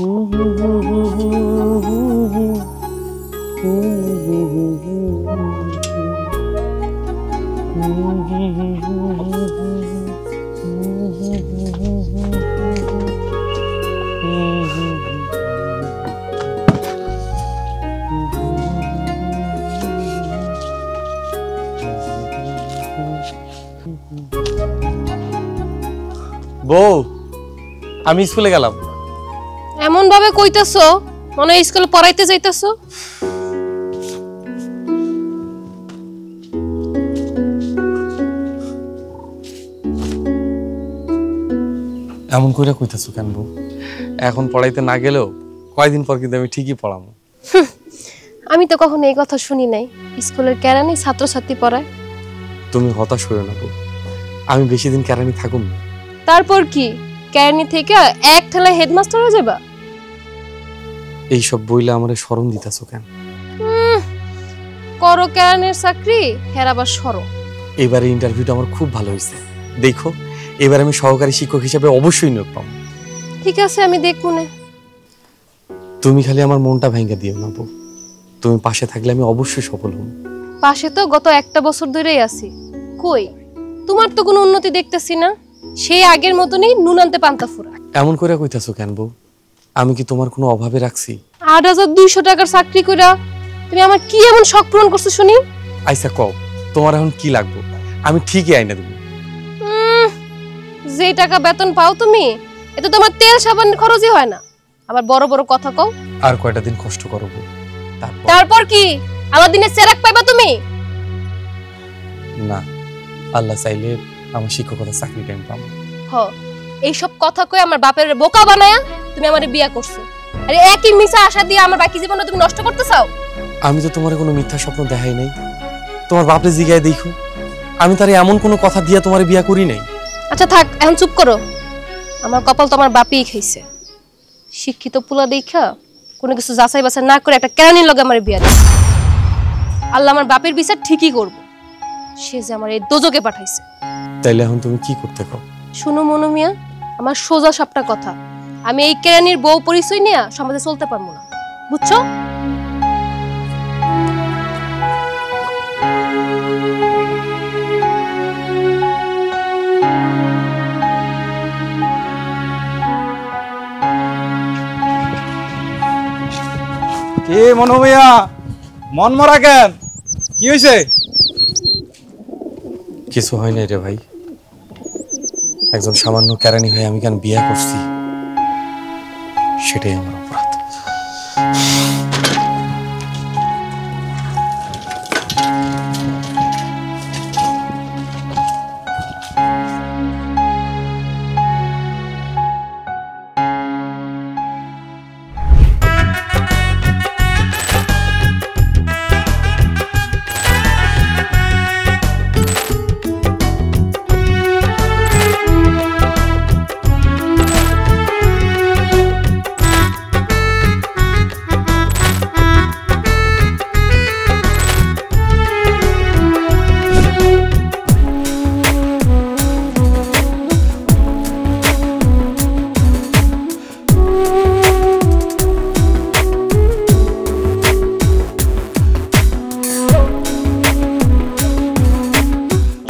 বউ, আমি স্কুলে গেলাম। এমন ভাবে কইতাছো মনে হয় স্কুলে পড়াইতে যাইতাছো। এমন কইরা কইতাছো কেন বউ? এখন পড়াইতে না গেলেও কয়দিন পর কিন্তু আমি ঠিকই পড়াবো। আমি তো কখনো এই কথা শুনি নাই স্কুলের কেরানি ছাত্রছাত্রী পড়ায়। তুমি হতাশ হইও না বউ, আমি বেশি দিন কেরানি থাকুম না। তারপর কি কেরানি থেকে এক ঠেলায় হেডমাস্টার হয়ে যাবা? এইসব বইলে আমারে শরম দিতাছো কেন? করো কেরানির চাকরি, হের আবার সরো। এবারে ইন্টারভিউটা আমার খুব ভালো হয়েছে, দেখো এবার আমি সহকারী শিক্ষক হিসেবে অবশ্যই নিয়োগ পাবো। ঠিক আছে, আমি দেখবো না। তুমি খালি আমার মনটা ভাঙা দিও না বউ, তুমি পাশে থাকলে আমি অবশ্যই সফল হব। পাশে তো গত একটা বছর ধরেই আছি, কই তোমার তো কোনো উন্নতি দেখতেছি না, সেই আগের মতনই নুন আনতে পান্তা ফুরা। এমন করে কইতাছো কেন বউ? আমি কি তোমার কোনো অভাবে রাখছি? ৮,২০০ টাকার চাকরি কইরা তুমি আমার কি এমন শখ পূরণ করছো শুনি? আইসা কও তোমার এখন কি লাগবে, আমি ঠিকই আইনা দেব। যে টাকা বেতন পাও তুমি, এতে তোমার তেল সাবান খরচই হয় না, আবার বড় বড় কথা কও। আর কয়টা দিন কষ্ট করব, তারপর কি আলাদিনের চেরাক পাইবা তুমি? না, আল্লাহ চাইলে আমার শিক্ষকতা চাকরি টাইম পাবো। হ, এইসব কথা কই আমার বাপের বোকা বানায়া তুমি আমারে বিয়া করছো। আরে একই মিছা আশা দিয়ে আমার বাকি জীবনটা তুমি নষ্ট করতে চাও? আমি তো তোমার কোনো মিথ্যা স্বপ্ন দেখাই নাই, তোমার বাপরে জিগায় দেখো, আমি তারে এমন কোনো কথা দিয়া তোমারে বিয়া করি নাই। আচ্ছা থাক, এখন চুপ করো। আমার কপাল তো আমার বাপই খাইছে। শিক্ষিত পোলা দেখা কোনো কিছু যাচাই বাছাই না করে একটা কেরানির লগে আমার বিয়া দিছে। আল্লাহ আমার বাপের বিচার ঠিকই করব, সে যে আমার এই দোজকে পাঠাইছে। তাইলে এখন তুমি কি করতে কও? শুনো মনু মিয়া, আমার সোজা সাপটা কথা, আমি এই কেরানির বউ পরিচয় নিয়ে সমাজে চলতে পারবো না, বুঝছো? কে মনু মিয়া, মন মরা কেন? কি হয়েছে? কিছু হয় নাই রে ভাই, একজন সামান্য কেরানি হয়ে আমি কেন বিয়ে করছি সেটাই আমার অপরাধ।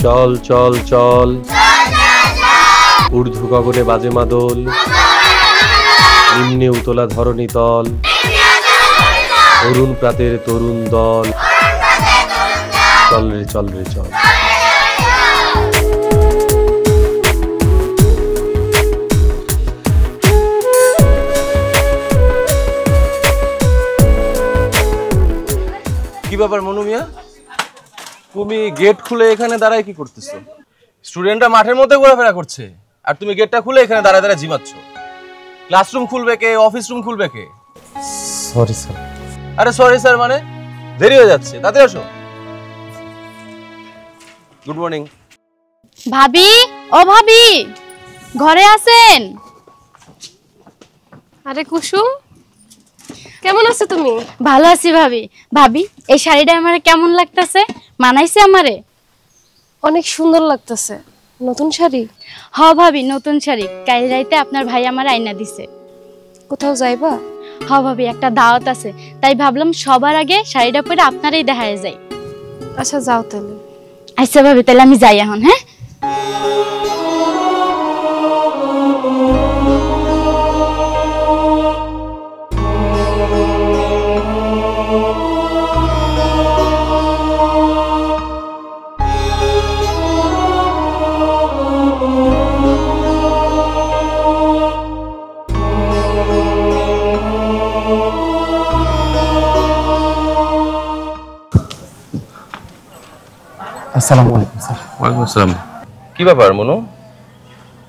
চল চল চল, ঊর্ধ্ব গগনে বাজে মাদল, নিম্নে উতলা ধরণী তল, অরুণ প্রাতের তরুণ দল, চল রে চল রে চল। কি ব্যাপার মনু মিয়া, তুমি গেট খুলে এখানে দাঁড়ায় কি করতেছো? স্টুডেন্টরা মাঠের মধ্যে ঘোরাফেরা করছে আর তুমি গেটটা খুলে এখানে দাঁড়ায় দাঁড়ায় ঝিমাচ্ছ। ক্লাসরুম খুলবে কে, অফিস রুম খুলবে কে? Sorry sir. আরে সরি স্যার মানে? দেরি হয়ে যাচ্ছে, তাতে আসো। Good morning. ভাবি, ও ভাবি, ঘরে আছেন? আরে কুসুম, কেমন আছো তুমি? ভালো আছি ভাবি। ভাবি, এই শাড়িটা আমারে কেমন লাগতেছে? মানাইছে আমারে? অনেক সুন্দর লাগতেছে। নতুন শাড়ি? হ ভাবি, নতুন শাড়ি। কাল রাইতে আপনার ভাই আমার আয়না দিছে। কোথাও যাইবা? হ্যাঁ ভাবি, একটা দাওয়াত আছে, তাই ভাবলাম সবার আগে শাড়িটা পরে আপনারই দেখায় যাই। আচ্ছা যাও তাহলে। আচ্ছা ভাবি, তাহলে আমি যাই এখন। হ্যাঁ, আসসালামু আলাইকুম স্যার। ওয়ালাইকুম আসসালাম। কি ব্যাপার মনু,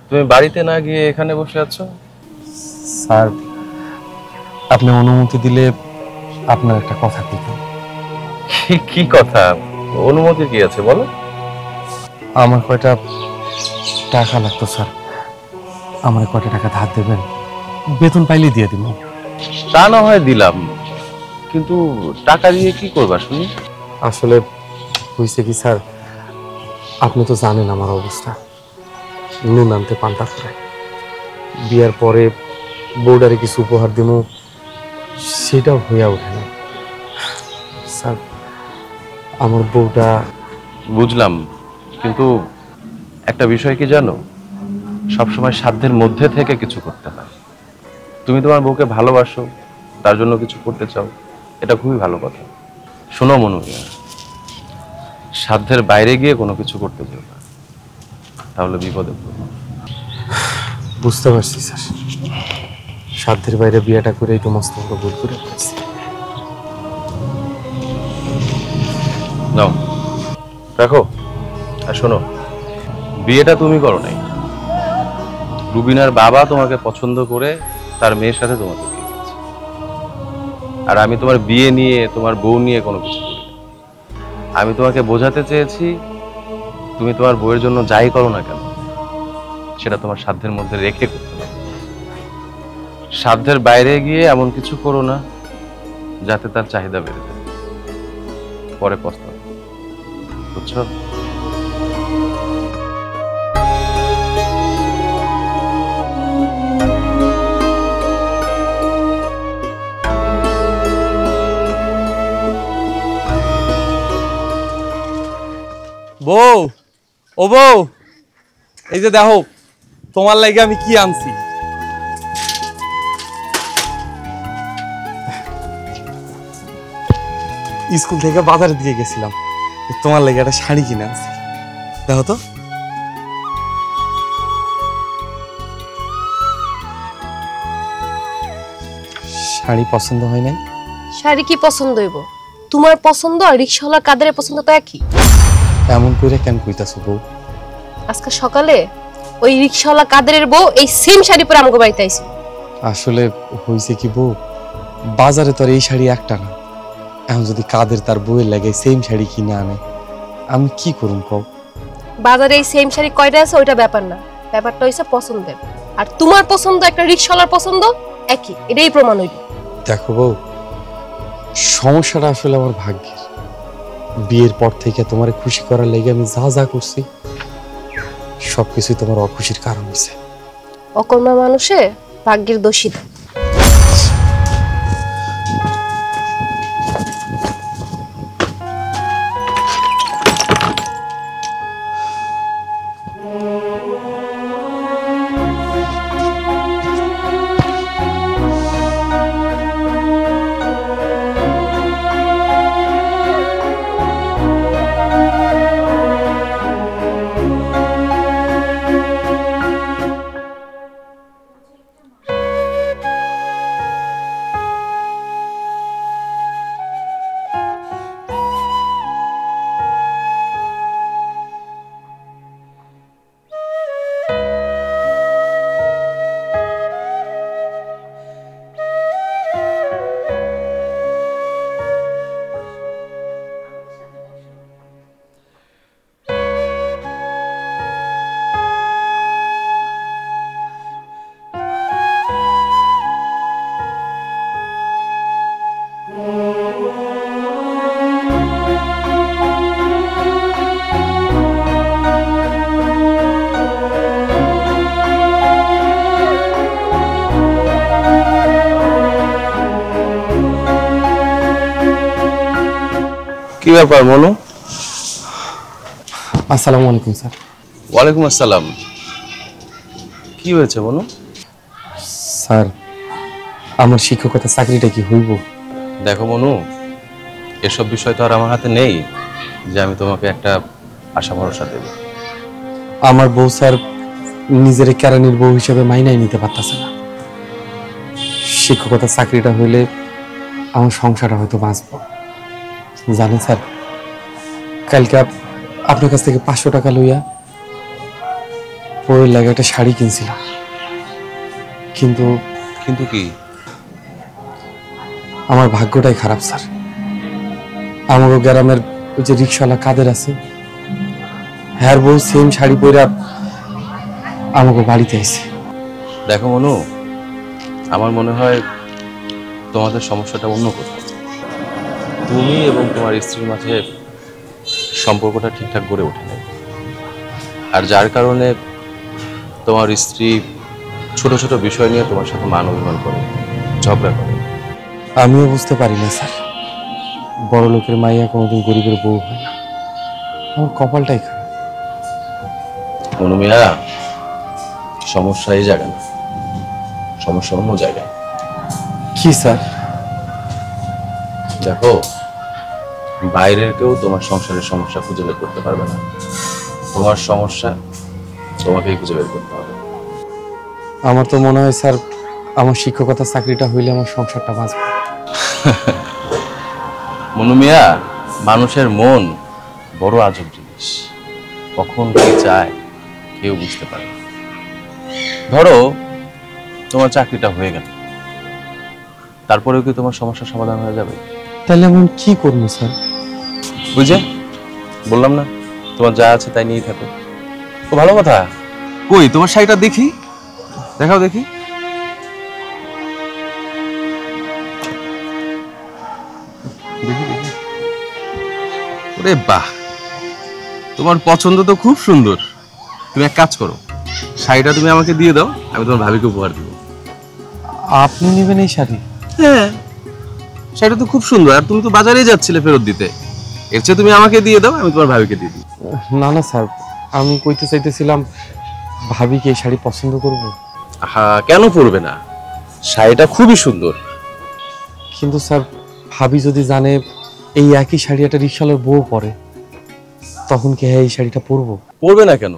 তুমি বাড়িতে না গিয়ে এখানে বসে আছো? স্যার, আপনি অনুমতি দিলে আপনার একটা কথা দিতাম। কি কথা? অনুমতি কি আছে বলো। আমার কয়টা টাকা লাগতো স্যার, আমার কয়টা টাকা ধার দেবেন? বেতন পাইলে দিয়ে দিব। তা না হয় দিলাম, কিন্তু টাকা দিয়ে কি করবা শুনি? আসলে হয়েছে কি স্যার, আপনি তো জানেন আমার অবস্থা, নুন আনতে পান্তা ফুরায়। বিয়ার পরে বউডারে কিছু উপহার দিব, সেটাও হইয়া ওঠে না স্যার। আমার বউটা। বুঝলাম, কিন্তু একটা বিষয় কি জানো, সবসময় সাধ্যের মধ্যে থেকে কিছু করতে হয়। তুমি তোমার বউকে ভালোবাসো, তার জন্য কিছু করতে চাও, এটা খুবই ভালো কথা। শোনো মনু, সাধ্যের বাইরে গিয়ে কোনো কিছু করতে চাও না, তাহলে বিপদে পড়বে। বুঝতে পারছি স্যার, সাধ্যের বাইরে বিয়েটা করেই তো মস্ত বড় ভুল করে ফেলেছি। নাও রাখো। আর শোনো, বিয়েটা তুমি করো নাই, রুবিনার বাবা তোমাকে পছন্দ করে তার মেয়ের সাথে তোমাকে বিয়ে দিয়েছে। আর আমি তোমার বিয়ে নিয়ে, তোমার বউ নিয়ে কোনো কিছু করি না। আমি তোমাকে বোঝাতে চেয়েছি, তুমি তোমার বউয়ের জন্য যাই করো না কেন, সেটা তোমার সাধ্যের মধ্যে রেখে করতে হবে। সাধ্যের বাইরে গিয়ে এমন কিছু করো না যাতে তার চাহিদা বেড়ে যায়, পরে পস্তাবে। বুঝছো? বউ, ও বউ, এই যে দেখো তোমার লাগে আমি কি আনছি। স্কুল থেকে বাজারের দিকে গেছিলাম, তোমার লাগে একটা শাড়ি কিনে আনছি, দেখো তো। শাড়ি পছন্দ হয় নাই? শাড়ি কি পছন্দ হইব? তোমার পছন্দ আর রিকশাওয়ালা কাদেরের পছন্দ তো একই। এমন করে কেন কইতাছো বউ? আজকে সকালে ওই রিকশাওয়ালা কাদেরের বউ এই সেম শাড়ি পরে আমাকে বাড়িতে আইছে। আসলে হয়েছে কি বউ, বাজারে তো আর এই শাড়ি একটা না, এখন যদি কাদের তার বউয়ের লাগে সেম শাড়ি কিনে আনে, আমি কি করুম কও? বাজারে এই সেম শাড়ি কয়টা আছে ওইটা ব্যাপার না, ব্যাপারটা হইছে পছন্দের। আর তোমার পছন্দ একটা রিকশাওয়ালার পছন্দ একই, এটাই প্রমাণ হইল। দেখো বউ, সমস্যাটা আসলে আমার ভাগ্যের। বিয়ের পর থেকে তোমার খুশি করার লাগে আমি যা যা করছি সবকিছুই তোমার অখুশির কারণ হয়েছে। অকর্মা মানুষে ভাগ্যের দোষী। কি ব্যাপার মনু? আসসালামু আলাইকুম স্যার। ওয়ালাইকুম আসসালাম। কি হয়েছে মনু? স্যার আমার শিক্ষকতা চাকরিটা কি হইব? দেখো মনু, এসব বিষয় তো আর আমার হাতে নেই যে আমি তোমাকে একটা আশা ভরসা দেব। আমার বউ স্যার নিজের কেরানির বউ হিসেবে মাইনাই নিতে পারতেছে না। শিক্ষকতা চাকরিটা হইলে আমার সংসারটা হয়তো বাঁচব। জানেন স্যার, কালকে আপনার কাছ থেকে 500 টাকা লইয়া বউয়ের লাগে একটা শাড়ি কিনছিলাম, কিন্তু কিন্তু কি? আমার ভাগ্যটাই খারাপ স্যার। আমারও গ্রামের ওই যে রিক্সাওয়ালা কাদের আছে, হ্যার বউ সেম শাড়ি পরা আমাকে বাড়িতে আইছে। দেখো মনু, আমার মনে হয় তোমাদের সমস্যাটা অন্য কোথাও। তুমি এবং তোমার স্ত্রীর মাঝে সম্পর্কটা ঠিকঠাক গড়ে ওঠে নাই, আর যার কারণে তোমার স্ত্রী ছোট ছোট বিষয় নিয়ে তোমার সাথে মান অভিমান করে, ঝগড়া করে। আমিও বুঝতে পারি না স্যার, বড় লোকের মাইয়া কোনোদিন গরিবের বউ হয় না। আমার কপালটাই খারাপ। মনু মিয়া, সমস্যা এই জায়গা না, সমস্যা অন্য জায়গায়। কি স্যার? দেখো, বাইরের কেউ তোমার সংসারের সমস্যা খুঁজে বের করতে পারবে না। তোমার সমস্যা তোমাকেই খুঁজে বের করতে হবে। আমার তো মনে হয় স্যার, আমার শিক্ষকতা চাকরিটা হইলে আমার সংসারটা বাঁচবে। মনু মিয়া, মানুষের মন বড় আজব জিনিস, কখন কি চায় কেউ বুঝতে পারে না। ধরো তোমার চাকরিটা হয়ে গেল, তারপরেও কি তোমার সমস্যার সমাধান হয়ে যাবে? তাহলে আমি কি করবো স্যার? বুঝে বললাম না, তোমার যা আছে তাই নিয়েই থাকো। তো ভালো কথা। কই তোমার শাড়িটা দেখি, দেখাও দেখি। দেখি দেখি। ওরে বাহ, তোমার পছন্দ তো খুব সুন্দর। তুমি এক কাজ করো, শাড়িটা তুমি আমাকে দিয়ে দাও, আমি তোমার ভাবিকে উপহার দিব। আপনি নেবেন এই শাড়ি? হ্যাঁ, শাড়িটা তো খুব সুন্দর, আর তুমি তো বাজারেই যাচ্ছিলে ফেরত দিতে। এর চেয়ে তুমি আমাকে দিয়ে দাও, আমি তোমার ভাবিকে দিয়ে দিই। না না স্যার, আমি কইতে চাইতেছিলাম ভাবি কি এই শাড়ি পছন্দ করবো? হ্যাঁ, কেন পরবে না? শাড়িটা খুবই সুন্দর। কিন্তু স্যার, ভাবি যদি জানে এই একই শাড়ি একটা রিক্সাওয়ালার বউ পরে, তখন কি হ্যাঁ এই শাড়িটা পরবো? পরবে না কেন?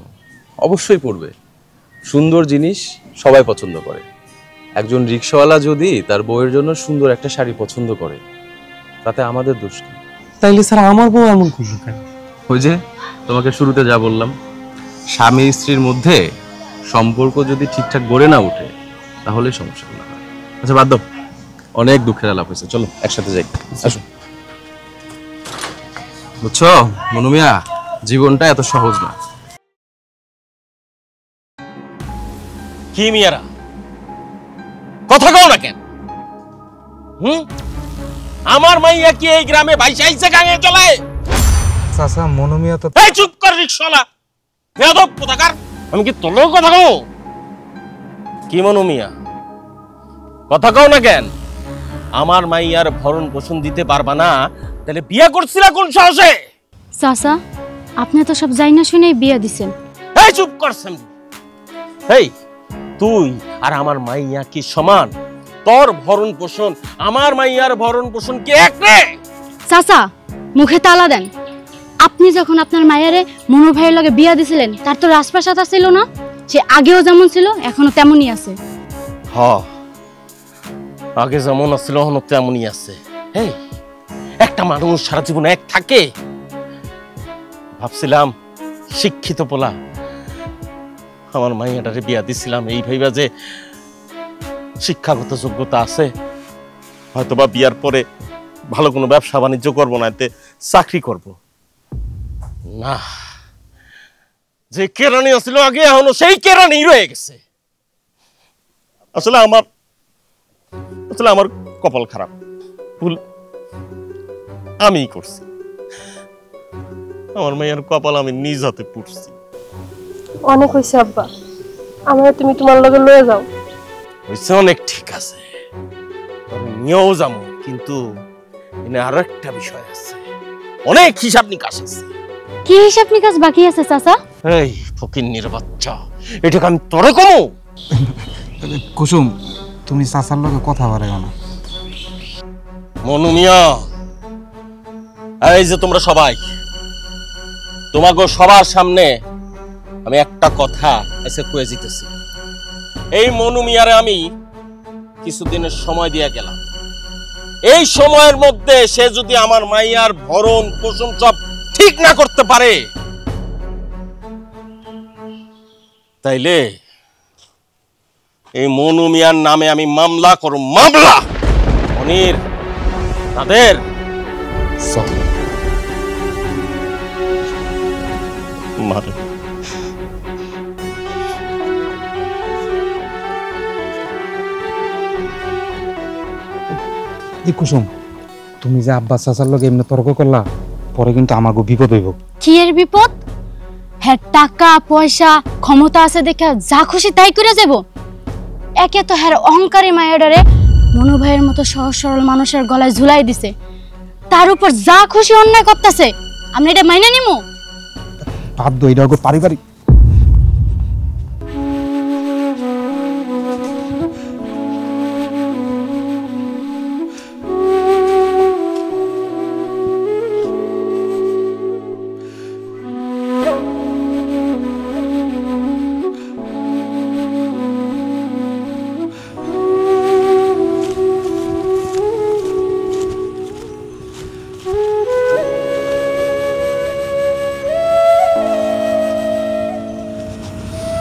অবশ্যই পরবে। সুন্দর জিনিস সবাই পছন্দ করে। একজন রিক্সাওয়ালা যদি তার বউয়ের জন্য সুন্দর একটা শাড়ি পছন্দ করে, তাতে আমাদের দোষ কি? তাইলে স্যার আমার বউ এমন করলো কেন? ওই যে তোমাকে শুরুতে যা বললাম, স্বামী স্ত্রীর মধ্যে সম্পর্ক যদি ঠিকঠাক গড়ে না ওঠে, তাহলে সমস্যা না হয়। আচ্ছা বাদ দাও, অনেক দুঃখের আলাপ হয়েছে, চলো একসাথে যাই। আসো। বুঝছো মনু মিয়া, জীবনটা এত সহজ না। কি মিয়ারা কথা কও না কেন? আমার মাইয়া কি এই গ্রামে বাইসা আইছে গাঙে চলে? চাচা মনোমিয়া তো এই চুপ কর রিকশাওয়ালা, বেয়াদব কোথাকার। আমি কি তোর লগে কথা কও? কি মনু মিয়া, কথা কও না কেন? আমার মাইয়ার ভরণ পোষণ দিতে পারবা না, তাহলে বিয়ে করছিলা কোন সাহসে? চাচা, আপনি তো সব যাই না শুনে বিয়া দিছেন। এই চুপ করছেন। এই তুই আর আমার মাইয়া কি সমান? তোর ভরণ পোষণ আমার মাইয়ার ভরণ পোষণ কি এক রে? চাচা, মুখে তালা দেন। আপনি যখন আপনার মায়েরে মনু ভাইয়ের লগে বিয়া দিছিলেন, তার তো রাজপ্রাসাদ ছিল না? সে আগেও যেমন ছিল এখনো তেমনই আছে। হ, আগে যেমন আছিল এখনো তেমনই আছে। এই একটা মানুষ সারা জীবন এক থাকে? ভাবছিলাম শিক্ষিত পোলা, আমার মাইয়াটারে বিয়া দিছিলাম এই ভাইবা যে শিক্ষাগত যোগ্যতা আছে, হয়তোবা বিয়ার পরে ভালো কোনো ব্যবসা বাণিজ্য করবো না, এতে চাকরি করব না। যে কেরানি আছিল আগে, এখনো সেই কেরানি রয়ে গেছে। আসলে আমার কপাল খারাপ, ভুল আমিই করছি। আমার মায়ের কপাল আমি নিজ হাতে পুড়ছি। অনেক হয়েছে আব্বা, আমার তুমি তোমার লগে লয়ে যাও। হয়েছে অনেক, ঠিক আছে, নিয়েও যাবো, কিন্তু এনে আরো একটা বিষয় আছে। অনেক হিসাব নিকাশ আছে। কি হিসাব নিকাশ বাকি আছে চাচা? এই ফকিন্নির বাচ্চা, এটাকে আমি তোরে কমু? কুসুম, তুমি চাচার লগে কথা বাড়াইও না। মনু মিয়া, এই যে তোমরা সবাই, তোমাকে সবার সামনে আমি একটা কথা এসে কয়ে জিতেছি। এই মনু মিয়ারে আমি কিছুদিনের সময় দিয়ে গেলাম। এই সময়ের মধ্যে সে যদি আমার মাইয়ার ভরণ পোষণ সব ঠিক না করতে পারে, তাইলে এই মনু মিয়ার নামে আমি মামলা করব। মামলা মনির তাদের মারে। কুসুম, তুমি যে আব্বাস চাচার লগে এমনি তর্ক করলা, পরে কিন্তু আমাকে বিপদ হইব। কি এর বিপদ? হ্যাঁ, টাকা পয়সা ক্ষমতা আছে দেখে যা খুশি তাই করে যাব। একে তো হ্যাঁ অহংকারী মায়াডারে মনু ভাইয়ের মতো সহজ সরল মানুষের গলায় ঝুলাই দিছে, তার উপর যা খুশি অন্যায় করতেছে। আমরা এটা মাইনে নিমু? বাধ্য, এটা পারিবারিক।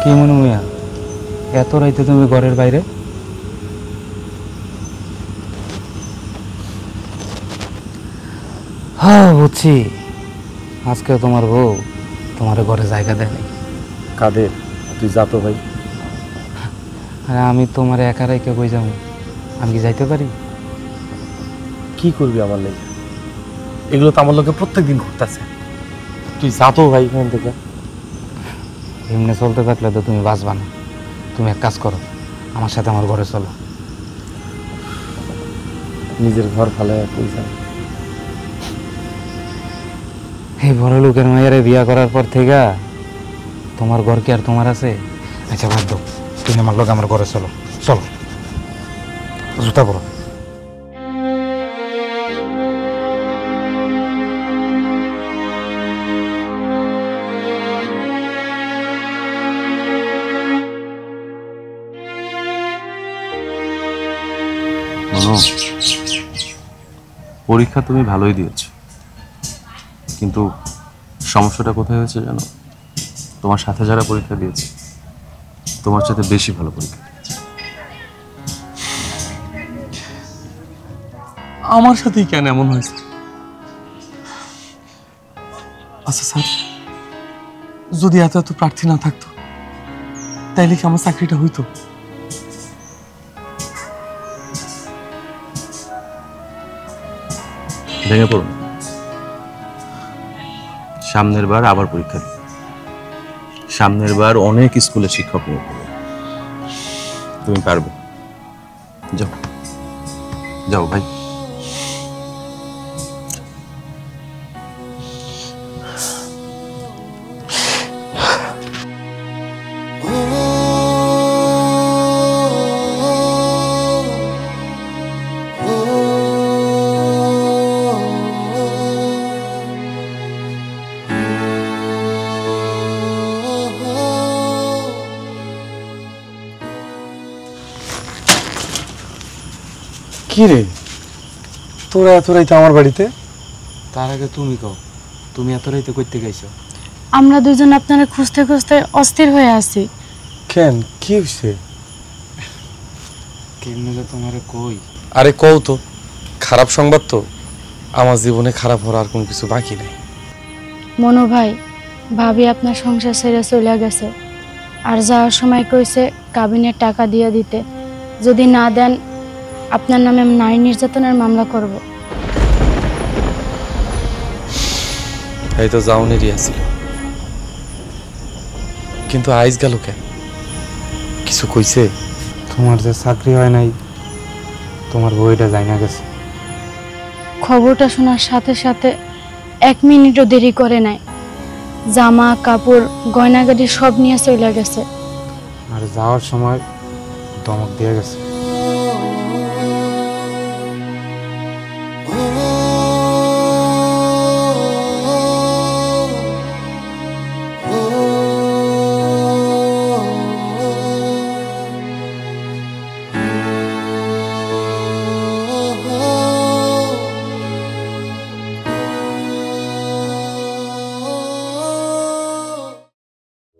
কি মনু মিয়া, এত রাইতে তুমি ঘরের বাইরে? হ্যাঁ বুঝছি, আজকে তোমার বউ তোমার ঘরে জায়গা দেয় নাই। কাদের? তুই যা তো ভাই। আরে আমি তোমার একা রাইকে কই যাবো? আমি কি যাইতে পারি? কি করবি আমার লেগে? এগুলো তো আমার লোকে প্রত্যেকদিন ঘটতেছে। তুই যা তো ভাই এখান থেকে। এমনি চলতে থাকলে তো তুমি বাঁচবা না। তুমি এক কাজ করো, আমার সাথে আমার ঘরে চলো। নিজের ঘর ভালো কই যাবে? এই বড় লোকের মায়ের বিয়া করার পর থেকে তোমার ঘর কি আর তোমার আছে? আচ্ছা বাদ দাও, তুমি আমার লোক আমার ঘরে চলো। চলো, জুতা পরো। পরীক্ষা তুমি ভালোই দিয়েছো, কিন্তু সমস্যাটা কোথায় হয়েছে জানো? তোমার সাথে যারা পরীক্ষা দিয়েছে তোমার সাথে বেশি ভালো পরীক্ষা দিয়েছে। আমার সাথেই কেন এমন হয়েছে? আচ্ছা স্যার, যদি এত এত প্রার্থী না থাকতো তাইলে কি আমার চাকরিটা হইতো? ভেঙে পড়ুন, সামনের বার আবার পরীক্ষা দিন। সামনের বার অনেক স্কুলে শিক্ষক নিয়োগ করবে, তুমি পারবে। যাও যাও ভাই। কি রে, তোরা এত রাইতে আমার বাড়িতে? তার আগে তুমি কও, তুমি এত রাইতে কইতে গেছো? আমরা দুজন আপনারা খুঁজতে খুঁজতে অস্থির হয়ে আছি। কেন, কি হইছে? কেমনে যে তোমারে কই? আরে কও তো, খারাপ সংবাদ তো। আমার জীবনে খারাপ হওয়ার আর কোনো কিছু বাকি নেই। মনু ভাই, ভাবি আপনার সংসার ছেড়ে চলে গেছে, আর যাওয়ার সময় কইছে কাবিনের টাকা দিয়ে দিতে। যদি না দেন আপনার নামে নারী নির্যাতনের মামলা করব। এই তো যাওনেরই আছিল, কিন্তু আইজ গেল কেন? কিছু কইছে? তোমার যে চাকরি হয় নাই, তোমার বইটা যায় না গেছে। খবরটা শোনার সাথে সাথে 1 মিনিটও দেরি করে নাই, জামা কাপড় গয়নাগাড়ি সব নিয়ে চলে গেছে। আর যাওয়ার সময় ধমক দিয়ে গেছে।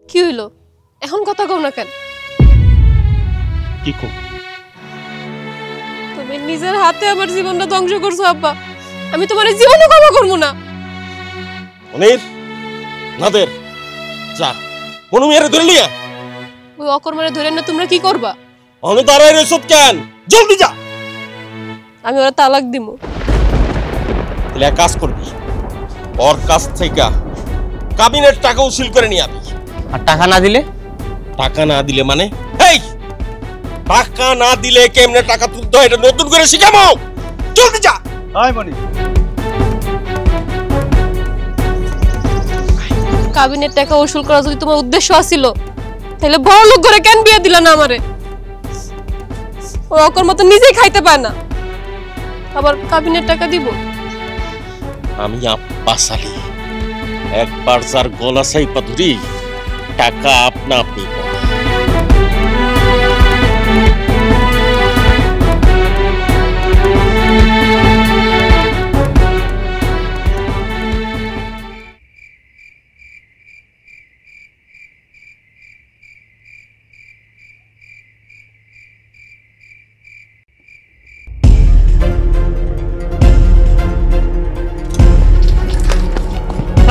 কি হইলো এখন কথা কও না কেন? কি কো? তুমি নিজের হাতে আমার জীবনটা ধ্বংস করছো আব্বা। আমি তোমার জীবনে ক্ষমা করবো না। মনির, নাদের, যা মনু মেরে ধরে নিয়া। ওই অকর্মারে ধরে না তোমরা কি করবা? আমি দাঁড়াই রইছ কেন? জলদি যা। আমি ওরা তালাক দিমু। তাহলে এক কাজ করবি, ওর কাছ থেকে কাবিনের টাকা উসুল করে নিয়ে আবি। আর টাকা না দিলে? টাকা না দিলে মানে? এই টাকা না দিলে কেমনে টাকা তুলতে হয় এটা নতুন করে শিখাবো। জলদি যা। আয় মনি। কাবিনের টাকা উসুল করা যদি তোমার উদ্দেশ্য আছিল তাহলে বড় লোক করে কেন বিয়ে দিলা না আমারে? ও অকর্মা তো নিজেই খাইতে পায় না, আবার কাবিনের টাকা দিব? আমি আব্বাস আলী, একবার যার গলা সাইপা ধরি টাকা আপনা আপনি পড়ে।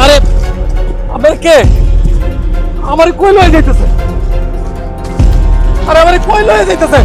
আরে আমার কে? আমার কই লয়ে যাইতেছে? আরে আমার কই লয়ে যাইতেছে?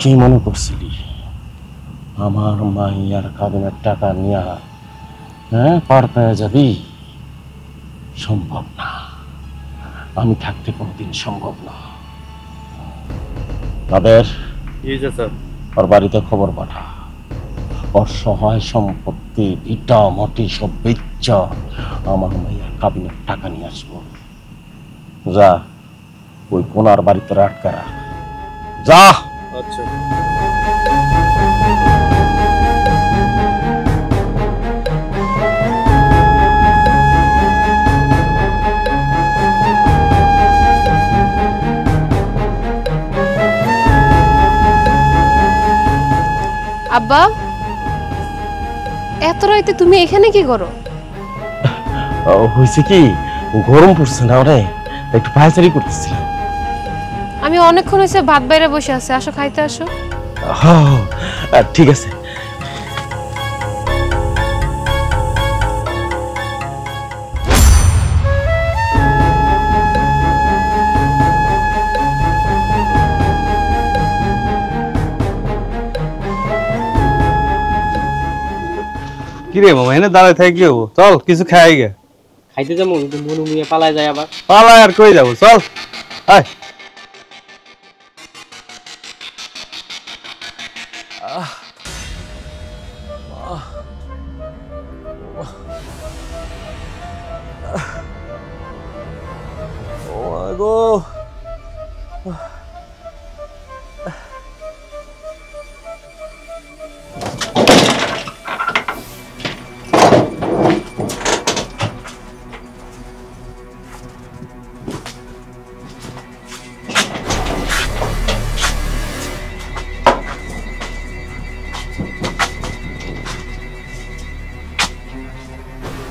কি মনে করছিলি আমার মাইয়ার কাবিনের টাকা নিয়া পার পেয়ে যাবি? সম্ভব না, আমি থাকতে কোনোদিন সম্ভব না। তাদের ওর বাড়িতে খবর পাঠা, ওর সহায় সম্পত্তি ভিটা মাটি সব বেচা আমার মাইয়ার কাবিনের টাকা নিয়ে আসবো। যা ওই কোনার বাড়িতে আটকা রাখ, যা। আচ্ছা। আব্বা, এত রাইতে তুমি এখানে কি করো? হয়েছে কি, গরম পড়ছে না ওরে, একটু পায়চারি করতেছিলাম। আমি অনেকক্ষণ হয়েছে ভাত বাইরে বসে আছে, আসো খাইতে আসো। ঠিক আছে। কি রে মামা, এনে দাঁড়ায় থাকি কি হবো? চল কিছু খাই গে। খাইতে যাবো কিন্তু মনু মিয়া পালায় যায় আবার। পালায় আর কই যাবো, চল আয়।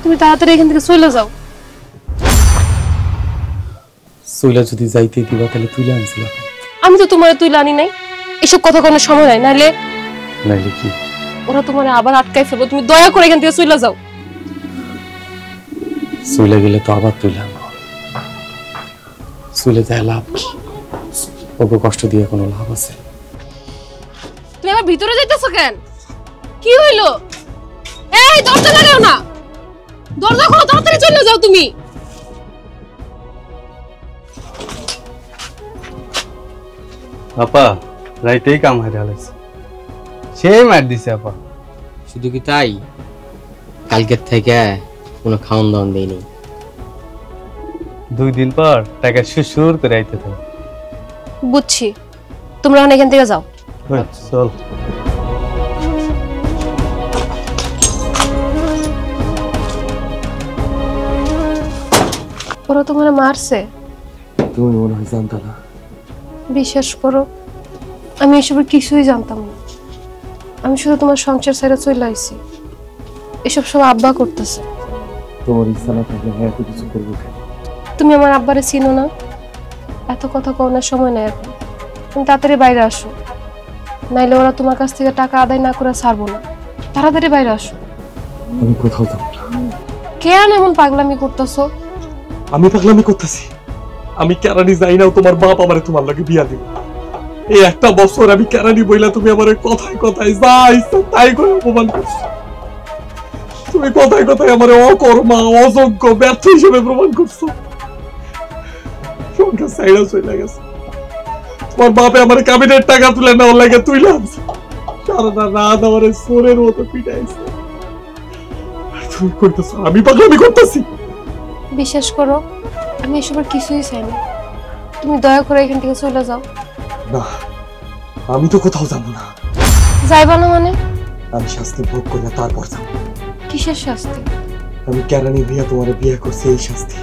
তুমি তাড়াতাড়ি এখান থেকে চলে যাও। চইলা যদি যাইতে দিবা তাহলে তুইলে আনছিলাম। আমি তো তোমার তুই আনি নাই, এসব কথা কোনো সময় নাই। নাহলে নাইলে কি ওরা তোমার আবার আটকাই ফেলবো, তুমি দয়া করে এখান থেকে চলে যাও। চলে গেলে তো আবার তুইলাম, চলে যায় লাভ কি? ওকে কষ্ট দিয়ে কোনো লাভ আছে? তুমি আবার ভিতরে যাইতেছো কেন? কি হইলো? এই দরজা লাগাও না, দরজা খোলো, তাড়াতাড়ি চলে যাও তুমি। আপা রাইতেই কাম হারে আলাইছে, সেই মার দিছে আপা। শুধু কি তাই, কালকের থেকে কোনো খাওয়ান দাওয়ান দেয়নি। 2 দিন পর টাকা সুর করে আইতে থাকো। বুঝছি, তোমরা এখন এখান থেকে যাও। চল। ওরা তোমার মারছে? তুমি মনে হয় জানতা না। বিশ্বাস করো, আমি এসবের কিছুই জানতাম না। আমি শুধু তোমার সংসার ছেড়ে চলে আইছি। এসব সব আব্বা করতেছে। তোমার ইচ্ছা না থাকলে এত কিছু করবো। তুমি আমার আব্বারে চিনো না? এত কথা কওয়ার সময় নাই এখন। তুমি তাড়াতাড়ি বাইরে আসো, নাইলে ওরা তোমার কাছ থেকে টাকা আদায় না করে ছাড়বো না। তাড়াতাড়ি বাইরে আসো। আমি কোথাও যাব না। কেন এমন পাগলামি করতেছো? আমি পাগলামি করতেছি? আমি কেরানি যাই না, তোমার বাপ আমারে তোমার লাগে বিয়া দিবে। এই একটা বছর আমি কেরানি বইলা তুমি আমারে কথায় কথায় যা ইচ্ছা তাই করে অপমান করছো। তুমি কথায় কথায় আমারে অকর্মা, অযোগ্য, ব্যর্থ হিসেবে প্রমাণ করছো। সংখ্যা সাইডা চলে গেছে। তোমার বাপে আমার কাবিনের টাকা তুলে নেওয়ার লাগে তুইলাম, সারাটা রাত আমারে সোরের মতো পিটাইছে। তুমি কইতেছো আমি পাগলামি করতেছি? বিশ্বাস করো, আমি এসবের কিছুই চাই না। তুমি দয়া করে এখান থেকে চলে যাও। না, আমি তো কোথাও যাবো না। যাইবা না মানে? আমি শাস্তি ভোগ করে তারপর যাবো। কিসের শাস্তি? আমি কেরানি ভাইয়া তোমার বিয়ে করছি এই শাস্তি।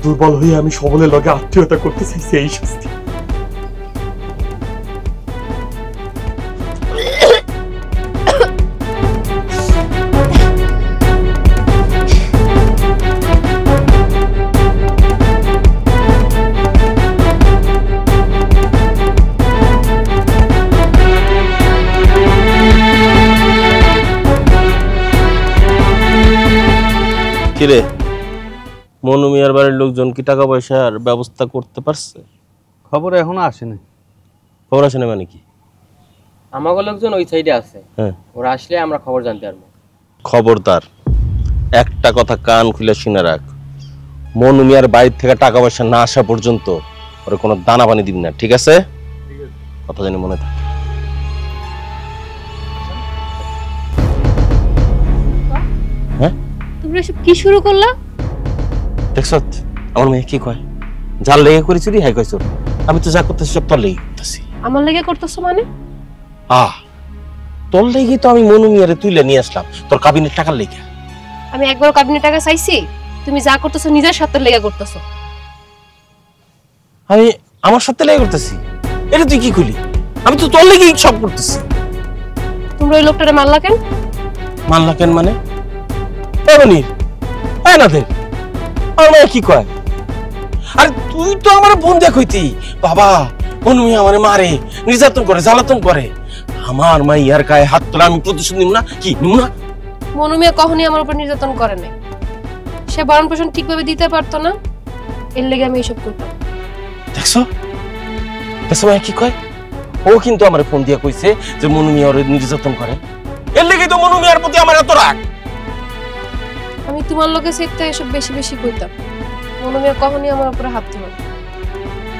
দুর্বল হয়ে আমি সবলের লগে আত্মীয়তা করতে চাইছি এই শাস্তি। কিরে, মনু মিয়ার বাড়ির লোকজন কি টাকা পয়সার ব্যবস্থা করতে পারছে? খবর এখনো আসেনি। খবর আসে না মানে কি? আমাগো লোকজন ওই সাইডে আছে, হ্যাঁ, ওরা আসলে আমরা খবর জানতে পারবো। খবরদার একটা কথা কান খুলে শুনে রাখ, মনু মিয়ার বাড়ির থেকে টাকা পয়সা না আসা পর্যন্ত ওরা কোনো দানা পানি দিবি না, ঠিক আছে? কথা জানি মনে থাকে। হ্যাঁ, তোমরা এসব কি শুরু করলা? দেখছ আমার মেয়ে কি কয়, যার লেগে করি চুরি হ্যাঁ কইছ। আমি তো যা করতেছি সব তোর লেগে করতেছি। আমার লেগে করতেছো মানে? তোর লেগে তো আমি মনু মিয়ারে তুইলে নিয়ে আসলাম, তোর কাবিনের টাকার লেগে। আমি একবার কাবিনের টাকা চাইছি? তুমি যা করতেছো নিজের স্বার্থের লেগে করতেছো। আমি আমার সাথে লেগে করতেছি? এটা তুই কি কইলি? আমি তো তোর লেগেই সব করতেছি। তোমরা ওই লোকটারে মারলা কেন? মানলা কেন মানে? এমনি না দেখ আমার মায়ে কি কয়, আরে তুই তো আমার বোন দেখইতি বাবা, মনু মিয়া আমারে মারে, নির্যাতন করে, জ্বালাতন করে। আমার মাই ইয়ার গায়ে হাত তোলা আমি প্রতিশোধ নিব না? কি নিব না? মনু মিয়া কখনই আমার উপর নির্যাতন করে নাই। সে ভরণ পোষণ ঠিকভাবে দিতে পারতো না, এর লেগে আমি এসব করতাম। দেখছো দেখছো মায়ে কি কয়? ও কিন্তু আমার ফোন দিয়ে কইছে যে মনু মিয়া ওরে নির্যাতন করে। এর লেগে তো মনু মিয়ার প্রতি আমার এত রাগ। আমি তোমার লোকে সেটা এসব বেশি বেশি কইতাম। মনু মিয়া কখনই আমার উপরে হাত তোলে।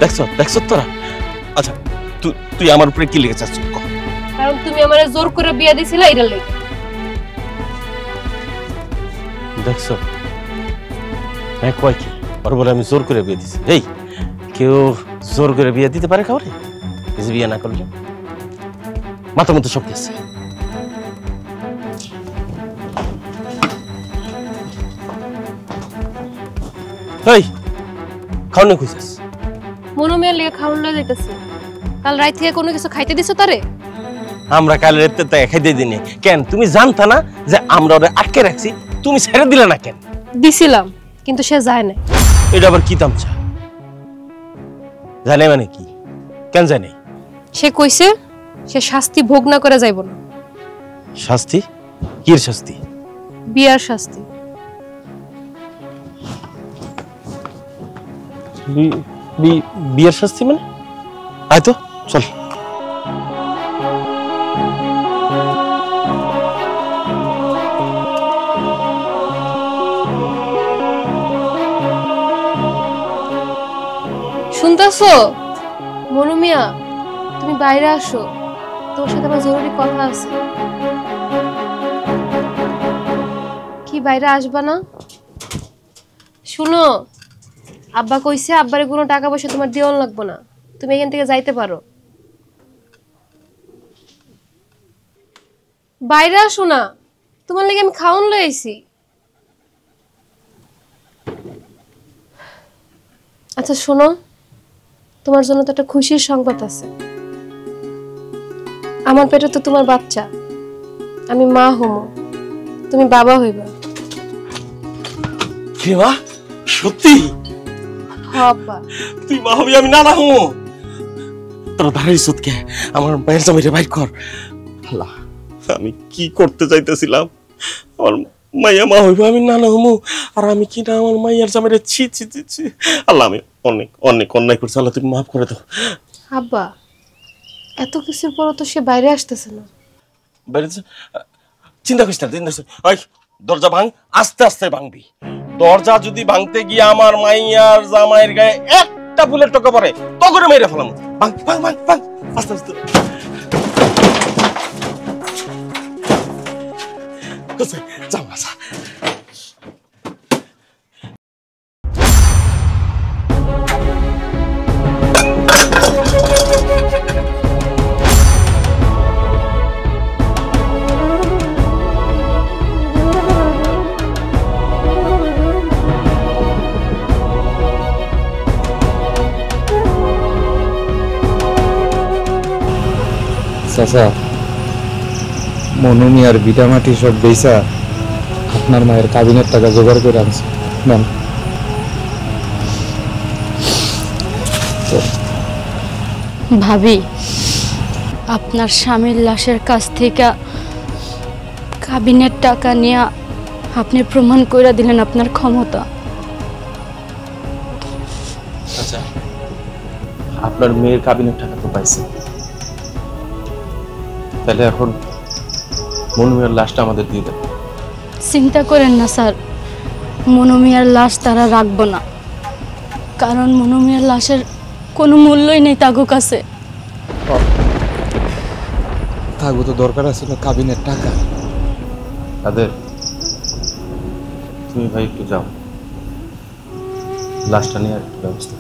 দেখছো দেখছো তোরা? আচ্ছা তুই আমার উপরে কি লেগে চাচ্ছ? কারণ তুমি আমারে জোর করে বিয়ে দিছিলে এটার লেগে। দেখছো হ্যাঁ কয় কি ওর বলে আমি জোর করে বিয়ে দিছি? এই কেউ জোর করে বিয়ে দিতে পারে কাউরে? বিয়ে না করলে মাথার মধ্যে শক্তি আছে। এই খাওয়ানো কইছিস? মনু মিয়ার লেগে খাওয়ান লয়ে যাইতেছি। কাল রাত থেকে কোনো কিছু খাইতে দিছো তারে? আমরা কাল রাতে তাই খাইতে দিনে কেন? তুমি জানতা না যে আমরা ওরে আটকে রাখছি, তুমি ছেড়ে দিলে না কেন? দিছিলাম, কিন্তু সে যায় না। এটা আবার কি তামচা? জানে মানে কি? কেন জানে? সে কইছে সে শাস্তি ভোগ না করে যাইব না। শাস্তি? কির শাস্তি? বিয়ার শাস্তি। বিয়ের শাস্তি মানে? আয় তো চল। শুনতেছো মনু মিয়া? তুমি বাইরে আসো, তোমার সাথে আমার জরুরি কথা আছে। কি বাইরে আসবা না? শুনো, আব্বা কইছে আব্বারে কোনো টাকা পয়সা তোমার দেওয়ান লাগবো না, তুমি এখান থেকে যাইতে পারো। বাইরে আসো না, তোমার লাগি আমি খাওয়ান লই আইছি। আচ্ছা শোনো, তোমার জন্য তো একটা খুশির সংবাদ আছে। আমার পেটে তো তোমার বাচ্চা, আমি মা হমো, তুমি বাবা হইবা। কি মা? সত্যি? আব্বা তুই মা হবি, আমি নানা হবো? তোরা দাঁড়াই সুদকে আমার মায়ের জামাইরে বাইর কর। আল্লাহ, আমি কি করতে চাইতেছিলাম? আমার মাইয়া মা হইব, আমি নানা হমু, আর আমি কি না আমার মাইয়ার জামাইরে ছি ছি ছি ছি। আল্লাহ, আমি অনেক অনেক অন্যায় করছি, আল্লাহ তুমি মাফ করে দাও। আব্বা এত কিছুর পরও তো সে বাইরে আসতেছে না। বাইরে চিন্তা করিস না, চিন্তা করিস না। ওই দরজা ভাঙ, আস্তে আস্তে ভাঙবি। দরজা যদি ভাঙতে গিয়ে আমার মাইয়ার জামাইয়ের গায়ে একটা ফুলের টোকা পড়ে, তখন মেরে ফেলাম। ভাঙ ভাঙ ভাঙ ভাঙ, আস্তে আস্তে। যা মাসা। চাচা, মনু মিয়ার ভিটামাটি সব বেচা আপনার মায়ের কাবিনের টাকা জোগাড় করে আনছে। নেন। ভাবি, আপনার স্বামীর লাশের কাছ থেকে কাবিনের টাকা নিয়ে আপনি প্রমাণ করে দিলেন আপনার ক্ষমতা। আচ্ছা, আপনার মেয়ের কাবিনের টাকা তো পাইছে, তাহলে এখন মনু মিয়ার লাশটা আমাদের দিয়ে দেন। চিন্তা করেন না স্যার, মনু মিয়ার লাশ তারা রাখবো না, কারণ মনু মিয়ার লাশের কোনো মূল্যই নেই তাগো কাছে। থাকবো তো দরকার আছিল কাবিনের টাকা। তাদের তুমি ভাই একটু যাও, লাশটা নিয়ে আর একটু ব্যবস্থা